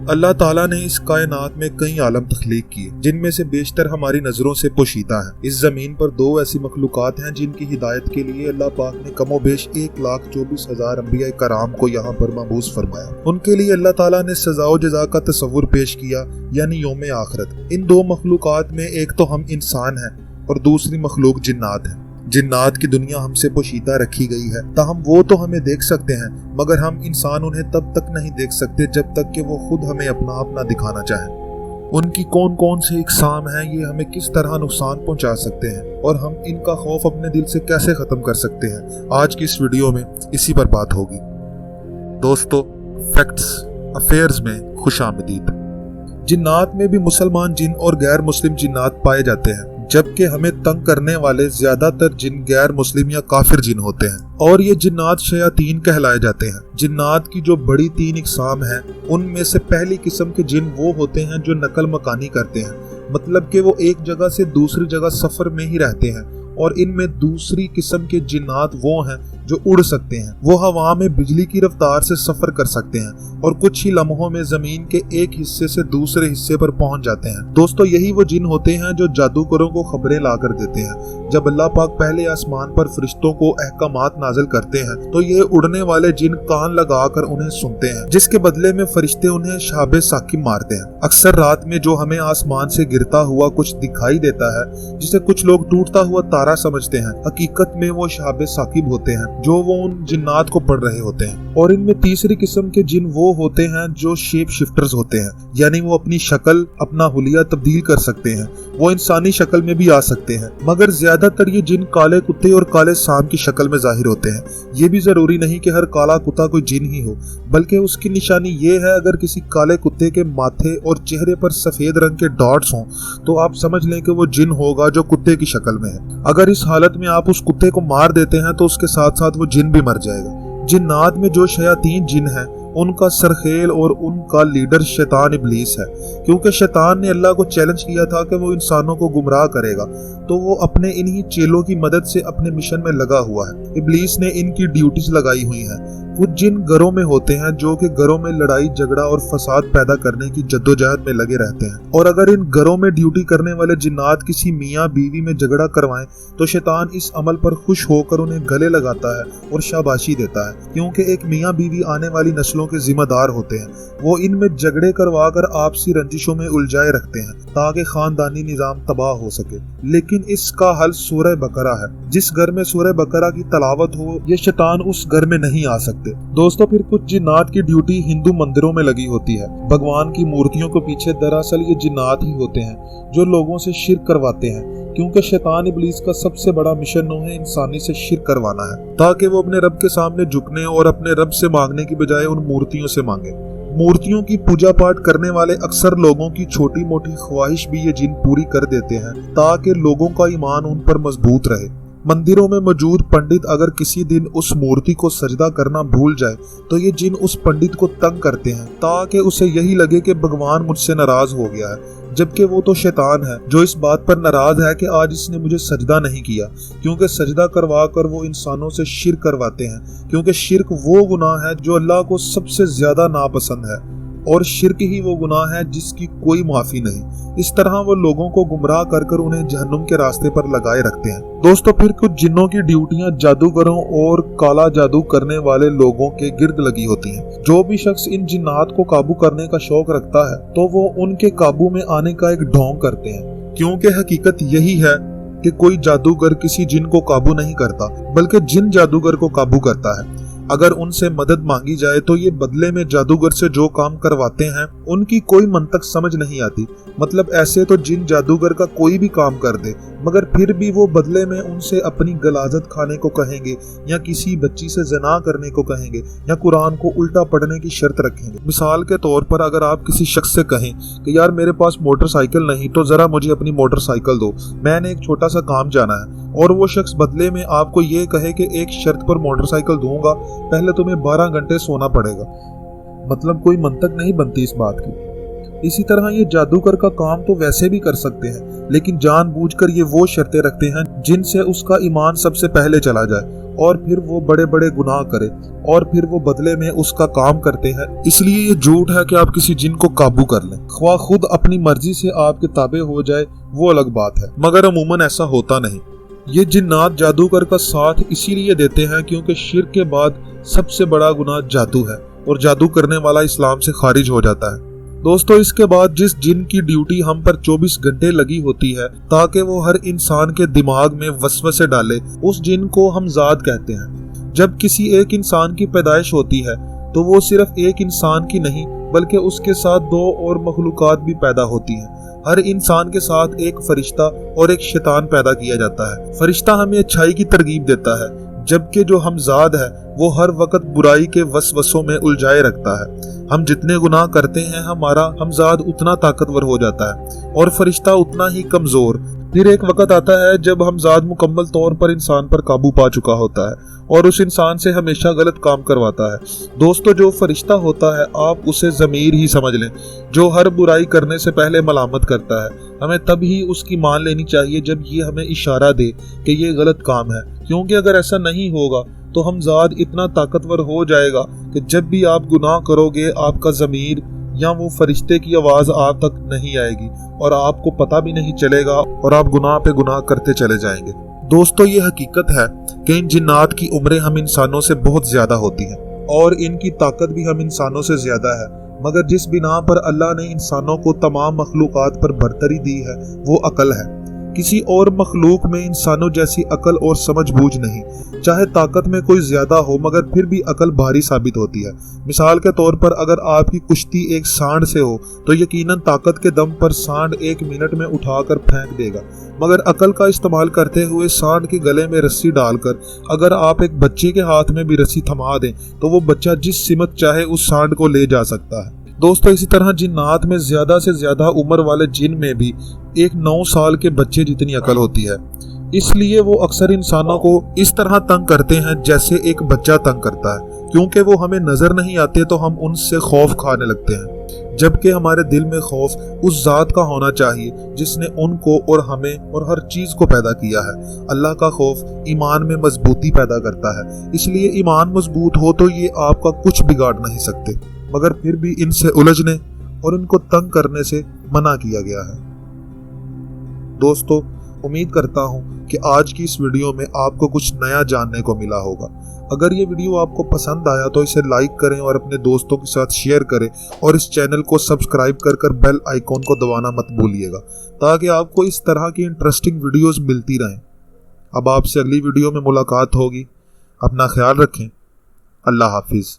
اللہ ताला ने इस कायनात में कई आलम तख्लीक किए, जिनमें से बेशतर हमारी नजरों से पोशीदा हैं। इस जमीन पर दो ऐसी मखलूकात हैं जिनकी हिदायत के लिए अल्लाह पाक ने कमोबेश 1,24,000 अंबिया कराम को यहाँ पर मबूस फरमाया। उनके लिए अल्लाह ताला ने सजा व जजा का तस्वुर पेश किया, यानी यौम आखिरत। इन दो मखलूकात में एक तो हम इंसान हैं और दूसरी मखलूक जिन्नात है। जिन्नात की दुनिया हमसे पोशीदा रखी गई है, ताहम वो तो हमें देख सकते हैं, मगर हम इंसान उन्हें तब तक नहीं देख सकते जब तक कि वो खुद हमें अपना आप ना दिखाना चाहें। उनकी कौन कौन से इकसाम हैं, ये हमें किस तरह नुकसान पहुंचा सकते हैं और हम इनका खौफ अपने दिल से कैसे खत्म कर सकते हैं, आज की इस वीडियो में इसी पर बात होगी। दोस्तों, फैक्ट्स अफेयर्स में खुशामदीद। जिन्नात में भी मुसलमान जिन और गैर मुस्लिम जिन्नात पाए जाते हैं, जबकि हमें तंग करने वाले ज्यादातर जिन गैर मुस्लिम या काफिर जिन होते हैं और ये जिन्नात शयातीन कहलाए जाते हैं। जिन्नात की जो बड़ी 3 इकसाम हैं, उनमें से पहली किस्म के जिन वो होते हैं जो नकल मकानी करते हैं, मतलब कि वो एक जगह से दूसरी जगह सफर में ही रहते हैं। और इनमें दूसरी किस्म के जिन्नात वो हैं जो उड़ सकते हैं, वो हवा में बिजली की रफ्तार से सफर कर सकते हैं और कुछ ही लम्हों में जमीन के एक हिस्से से दूसरे हिस्से पर पहुंच जाते हैं। दोस्तों, यही वो जिन होते हैं जो जादूगरों को खबरें ला कर देते हैं। जब अल्लाह पाक पहले आसमान पर फरिश्तों को अहकामात नाजिल करते हैं तो ये उड़ने वाले जिन कान लगाकर उन्हें सुनते हैं, जिसके बदले में फरिश्ते उन्हें शाबे साकिब मारते हैं। अक्सर रात में जो हमें आसमान से गिरता हुआ कुछ दिखाई देता है, जिसे कुछ लोग टूटता हुआ तारा समझते हैं, हकीकत में वो शाबे साकिब होते हैं जो वो उन जिन्नात को पढ़ रहे होते हैं। और इनमें तीसरी किस्म के जिन वो होते हैं जो शेप शिफ्टर्स होते हैं, यानी वो अपनी शक्ल, अपना हुलिया तब्दील कर सकते हैं। वो इंसानी शक्ल में भी आ सकते हैं, मगर ज्यादातर ये जिन काले कुत्ते और काले सांप की शक्ल में जाहिर होते हैं। ये भी जरूरी नहीं कि हर काला कुत्ता कोई जिन ही हो, बल्कि उसकी निशानी ये है, अगर किसी काले कुत्ते के माथे और चेहरे पर सफेद रंग के डॉट्स हों तो आप समझ लें कि वो जिन होगा जो कुत्ते की शक्ल में है। अगर इस हालत में आप उस कुत्ते को मार देते हैं तो उसके साथ साथ वो जिन भी मर जाएगा। जिन्नात में जो शयातीन जिन हैं, उनका सरखेल और उनका लीडर शैतान इब्लीस है, क्योंकि शैतान ने अल्लाह को चैलेंज किया था कि वो इंसानों को गुमराह करेगा, तो वो अपने इन्हीं चेलों की मदद से अपने मिशन में लगा हुआ है। इब्लीस ने इनकी ड्यूटीज लगाई हुई हैं। कुछ जिन घरों में होते हैं जो कि घरों में लड़ाई झगड़ा और फसाद पैदा करने की जद्दोजहद में लगे रहते हैं, और अगर इन घरों में ड्यूटी करने वाले जिन्नात किसी मियाँ बीवी में झगड़ा करवाएं तो शैतान इस अमल पर खुश होकर उन्हें गले लगाता है और शाबाशी देता है, क्योंकि एक मियाँ बीवी आने वाली नस्लों के जिम्मेदार होते हैं। वो इनमें झगड़े करवा कर आपसी रंजिशों में उलझाए रखते हैं ताकि खानदानी निजाम तबाह हो सके। लेकिन इसका हल सूरह बकरा है। जिस घर में सूरह बकरा की तलावत हो, ये शैतान उस घर में नहीं आ सकते। दोस्तों, फिर कुछ जिन्नात की ड्यूटी हिंदू मंदिरों में लगी होती है। भगवान की मूर्तियों के पीछे दरअसल ये जिन्नात ही होते हैं जो लोगों से शिर्क करवाते हैं, क्योंकि शैतान इब्लीस का सबसे बड़ा मिशन उन्हें इंसानी से शिर्क करवाना है, ताकि वो अपने रब के सामने झुकने और अपने रब से मांगने की बजाय उन मूर्तियों से मांगे। मूर्तियों की पूजा पाठ करने वाले अक्सर लोगों की छोटी मोटी ख्वाहिश भी ये जिन पूरी कर देते हैं, ताकि लोगों का ईमान उन पर मजबूत रहे। मंदिरों में मौजूद पंडित अगर किसी दिन उस मूर्ति को सजदा करना भूल जाए तो ये जिन उस पंडित को तंग करते हैं, ताकि उसे यही लगे कि भगवान मुझसे नाराज हो गया है, जबकि वो तो शैतान है जो इस बात पर नाराज है कि आज इसने मुझे सजदा नहीं किया, क्योंकि सजदा करवा कर वो इंसानों से शिर्क करवाते हैं, क्योंकि शिर्क वो गुनाह है जो अल्लाह को सबसे ज्यादा नापसंद है और शिर्क ही वो गुनाह है जिसकी कोई माफी नहीं। इस तरह वो लोगों को गुमराह कर कर उन्हें जहन्नुम के रास्ते पर लगाए रखते हैं। दोस्तों, फिर कुछ जिन्नों की ड्यूटियां जादूगरों और काला जादू करने वाले लोगों के गिर्द लगी होती हैं। जो भी शख्स इन जिन्नात को काबू करने का शौक रखता है तो वो उनके काबू में आने का एक ढोंग करते हैं, क्योंकि हकीकत यही है कि कोई जादूगर किसी जिन को काबू नहीं करता, बल्कि जिन जादूगर को काबू करता है। अगर उनसे मदद मांगी जाए तो ये बदले में जादूगर से जो काम करवाते हैं उनकी कोई मंतक समझ नहीं आती। मतलब ऐसे तो जिन जादूगर का कोई भी काम कर दे, मगर फिर भी वो बदले में उनसे अपनी गलाजत खाने को कहेंगे या किसी बच्ची से जना करने को कहेंगे या कुरान को उल्टा पढ़ने की शर्त रखेंगे। मिसाल के तौर पर अगर आप किसी शख्स से कहें कि यार मेरे पास मोटरसाइकिल नहीं तो जरा मुझे अपनी मोटरसाइकिल दो, मैंने एक छोटा सा काम जाना है, और वो शख्स बदले में आपको ये कहे कि एक शर्त पर मोटरसाइकिल दूंगा, पहले तुम्हें 12 घंटे सोना पड़ेगा, मतलब कोई मंतक नहीं बनती इस बात की। इसी तरह ये जादूगर का काम तो वैसे भी कर सकते हैं, लेकिन जानबूझकर ये वो शर्तें रखते हैं जिनसे उसका ईमान सबसे पहले चला जाए और फिर वो बड़े बड़े गुनाह करे और फिर वो बदले में उसका काम करते हैं। इसलिए ये झूठ है कि आप किसी जिन को काबू कर लें, ख्वाह खुद अपनी मर्जी से आपके ताबे हो जाए वो अलग बात है, मगर अमूमन ऐसा होता नहीं। ये जिन्नात जादूगर का साथ इसीलिए देते हैं क्योंकि शिर्क के बाद सबसे बड़ा गुनाह जादू है और जादू करने वाला इस्लाम से खारिज हो जाता है। दोस्तों, इसके बाद जिस जिन की ड्यूटी हम पर 24 घंटे लगी होती है ताकि वो हर इंसान के दिमाग में वसवसे डाले, उस जिन को हम ज़ात कहते हैं। जब किसी एक इंसान की पैदाइश होती है तो वो सिर्फ एक इंसान की नहीं बल्कि उसके साथ दो और मखलूकात भी पैदा होती हैं। हर इंसान के साथ एक फरिश्ता और एक शैतान पैदा किया जाता है। फरिश्ता हमें अच्छाई की तरगीब देता है, जबकि जो हमजाद है वो हर वक्त बुराई के वसवसों में उलझाए रखता है। हम जितने गुनाह करते हैं हमारा हमजाद उतना ताकतवर हो जाता है और फरिश्ता उतना ही कमजोर। फिर एक वक्त आता है जब हमजाद मुकम्मल तौर पर इंसान पर काबू पा चुका होता है और उस इंसान से हमेशा गलत काम करवाता है। दोस्तों, जो फरिश्ता होता है आप उसे ज़मीर ही समझ लें, जो हर बुराई करने से पहले मलामत करता है। हमें तब ही उसकी मान लेनी चाहिए जब ये हमें इशारा दे कि ये गलत काम है, क्योंकि अगर ऐसा नहीं होगा तो हमजाद इतना ताकतवर हो जाएगा कि जब भी आप गुनाह करोगे आपका ज़मीर या वो फरिश्ते की आवाज़ आप तक नहीं आएगी और आपको पता भी नहीं चलेगा और आप गुनाह पे गुनाह करते चले जाएंगे। दोस्तों, ये हकीकत है कि इन जिन्नात की उम्रें हम इंसानों से बहुत ज़्यादा होती हैं और इनकी ताकत भी हम इंसानों से ज़्यादा है, मगर जिस बिना पर अल्लाह ने इंसानों को तमाम मखलूक़ात पर बरतरी दी है वो अकल है। किसी और मखलूक में इंसानों जैसी अकल और समझ बूझ नहीं। चाहे ताकत में कोई ज्यादा हो मगर फिर भी अकल भारी साबित होती है। मिसाल के तौर पर अगर आपकी कुश्ती एक सांड से हो तो यकीनन ताकत के दम पर सांड 1 मिनट में उठाकर फेंक देगा, मगर अकल का इस्तेमाल करते हुए सांड के गले में रस्सी डालकर अगर आप एक बच्चे के हाथ में भी रस्सी थमा दें तो वो बच्चा जिस सिमत चाहे उस सांड को ले जा सकता है। दोस्तों, इसी तरह जिन्नात में ज्यादा से ज्यादा उम्र वाले जिन में भी एक 9 साल के बच्चे जितनी अकल होती है। इसलिए वो अक्सर इंसानों को इस तरह तंग करते हैं जैसे एक बच्चा तंग करता है। क्योंकि वो हमें नजर नहीं आते तो हम उनसे खौफ खाने लगते हैं, जबकि हमारे दिल में खौफ उस जात का होना चाहिए जिसने उनको और हमें और हर चीज को पैदा किया है। अल्लाह का खौफ ईमान में मजबूती पैदा करता है, इसलिए ईमान मजबूत हो तो ये आपका कुछ बिगाड़ नहीं सकते, मगर फिर भी इनसे उलझने और इनको तंग करने से मना किया गया है। दोस्तों, उम्मीद करता हूं कि आज की इस वीडियो में आपको कुछ नया जानने को मिला होगा। अगर ये वीडियो आपको पसंद आया तो इसे लाइक करें और अपने दोस्तों के साथ शेयर करें और इस चैनल को सब्सक्राइब कर बेल आइकॉन को दबाना मत भूलिएगा ताकि आपको इस तरह की इंटरेस्टिंग वीडियोस मिलती रहें। अब आपसे अगली वीडियो में मुलाकात होगी। अपना ख्याल रखें। अल्लाह हाफिज़।